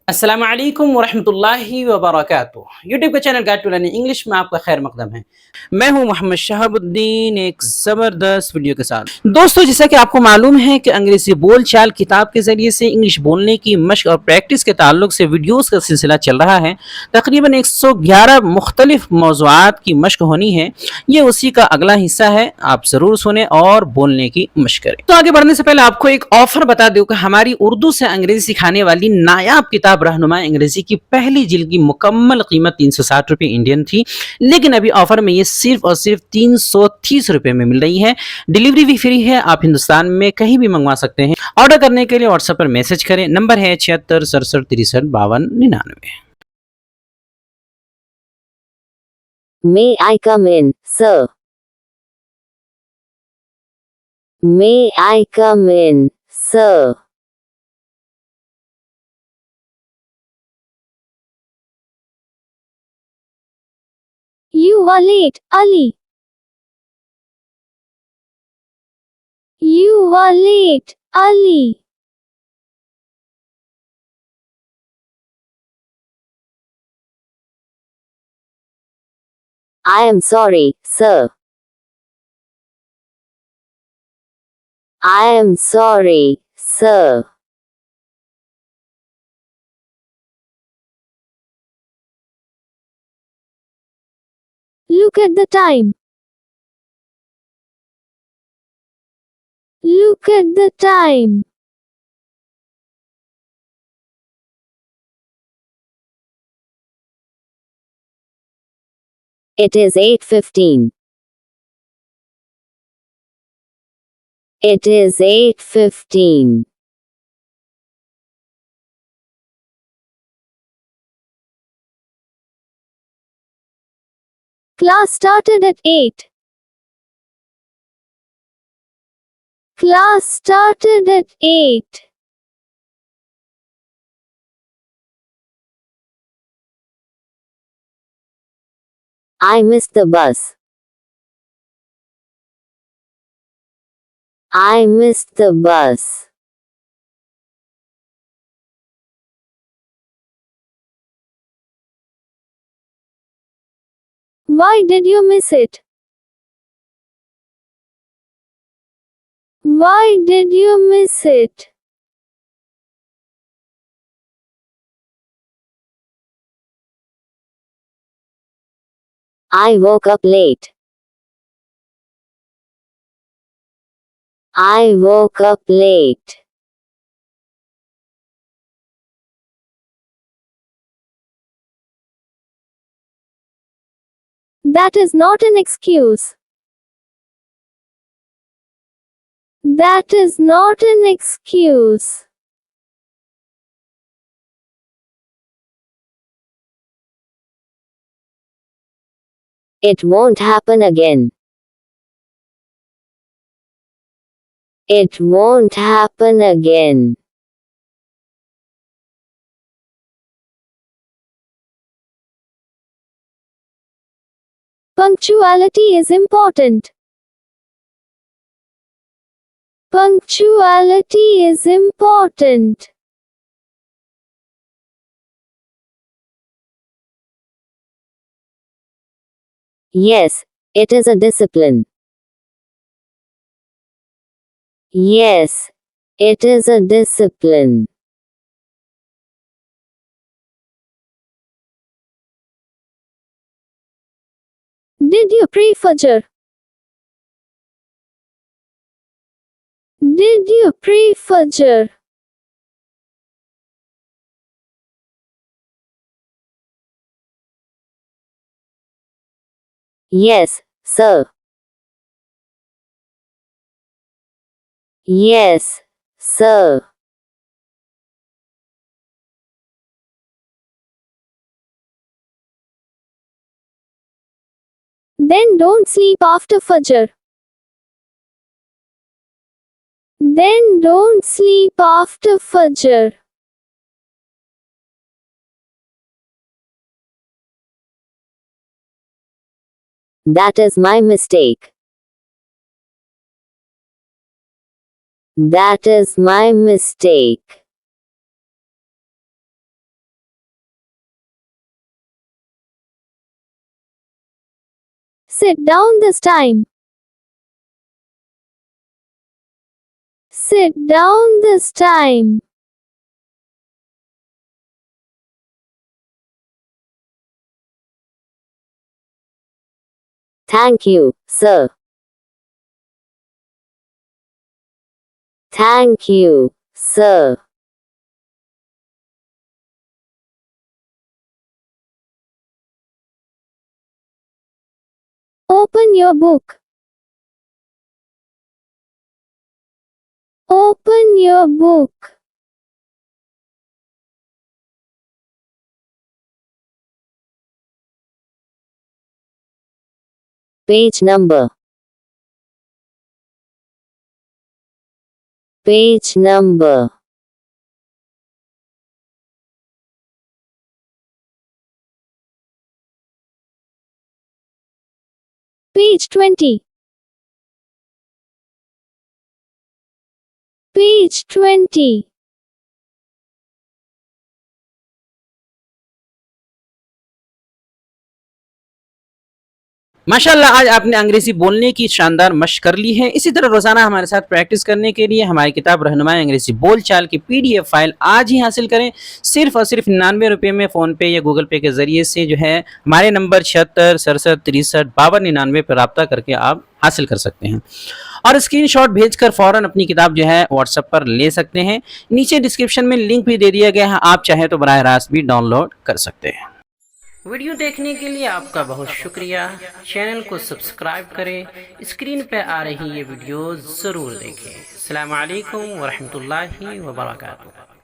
अस्सलाम वालेकुम वरहमतुल्लाहि वबरकातुहू। यूट्यूब का channel guide to learning English में आपका खैर मकदम है। मैं हूं मोहम्मद शहाबुद्दीन एक ज़बरदस्त वीडियो के साथ। दोस्तों, जैसा कि आपको मालूम है कि अंग्रेजी बोल चाल किताब के ज़रिए से इंग्लिश बोलने की मशक और प्रैक्टिस के ताल्लुक से वीडियोस का सिलसिला चल रहा है। तकरीबन 111 मुख्तलिफ मौज़ूआत की मशक होनी है। ये उसी का अगला हिस्सा है। आप ज़रूर सुने और बोलने की मशक करें। तो आगे बढ़ने से पहले आपको एक ऑफर बता दूं कि हमारी उर्दू से अंग्रेजी सिखाने वाली नायाब किताब रहनुमाए अंग्रेजी की पहली जिल्द की मुकम्मल कीमत 360 रुपये इंडियन थी, लेकिन अभी ऑफर में ये सिर्फ और सिर्फ 330 रुपये में मिल रही है। डिलीवरी भी फ्री है। आप हिंदुस्तान में कहीं भी मंगवा सकते हैं। ऑर्डर करने के लिए व्हाट्सएप पर मैसेज करें। नंबर है 76 67 63 52 99। May I come in, sir? May I come in, sir? You are late, Ali. You are late, Ali. I am sorry, sir. I am sorry, sir. Look at the time. Look at the time. It is 8:15. It is 8:15. Class started at 8. Class started at 8. I missed the bus. I missed the bus. Why did you miss it? Why did you miss it? I woke up late. I woke up late. That is not an excuse. That is not an excuse. It won't happen again. It won't happen again. Punctuality is important. Punctuality is important. Yes, it is a discipline. Yes, it is a discipline. Did you pray Fajr? Did you pray Fajr? Yes, sir. Yes, sir. Then don't sleep after Fajr. Then don't sleep after Fajr. That is my mistake. That is my mistake. Sit down this time. Sit down this time. Thank you, sir. Thank you, sir. Open your book. Open your book. Page number. Page number. Page 20. Page 20. माशाल्लाह आज आपने अंग्रेज़ी बोलने की शानदार मशक कर ली है। इसी तरह रोज़ाना हमारे साथ प्रैक्टिस करने के लिए हमारी किताब रहनुमाए अंग्रेज़ी बोल चाल की PDF फाइल आज ही हासिल करें। सिर्फ और सिर्फ 99 रुपये में फ़ोन पे या गूगल पे के ज़रिए से जो है हमारे नंबर 76 67 63 52 99 पर रब्ता करके आप हासिल कर सकते हैं और स्क्रीनशॉट भेजकर फ़ौरन अपनी किताब जो है व्हाट्सएप पर ले सकते हैं। नीचे डिस्क्रिप्शन में लिंक भी दे दिया गया है, आप चाहें तो बराह रास्त भी डाउनलोड कर सकते हैं। वीडियो देखने के लिए आपका बहुत शुक्रिया। चैनल को सब्सक्राइब करें, स्क्रीन पे आ रही ये वीडियो ज़रूर देखें। अस्सलामु अलैकुम व रहमतुल्लाहि व बरकातुहू।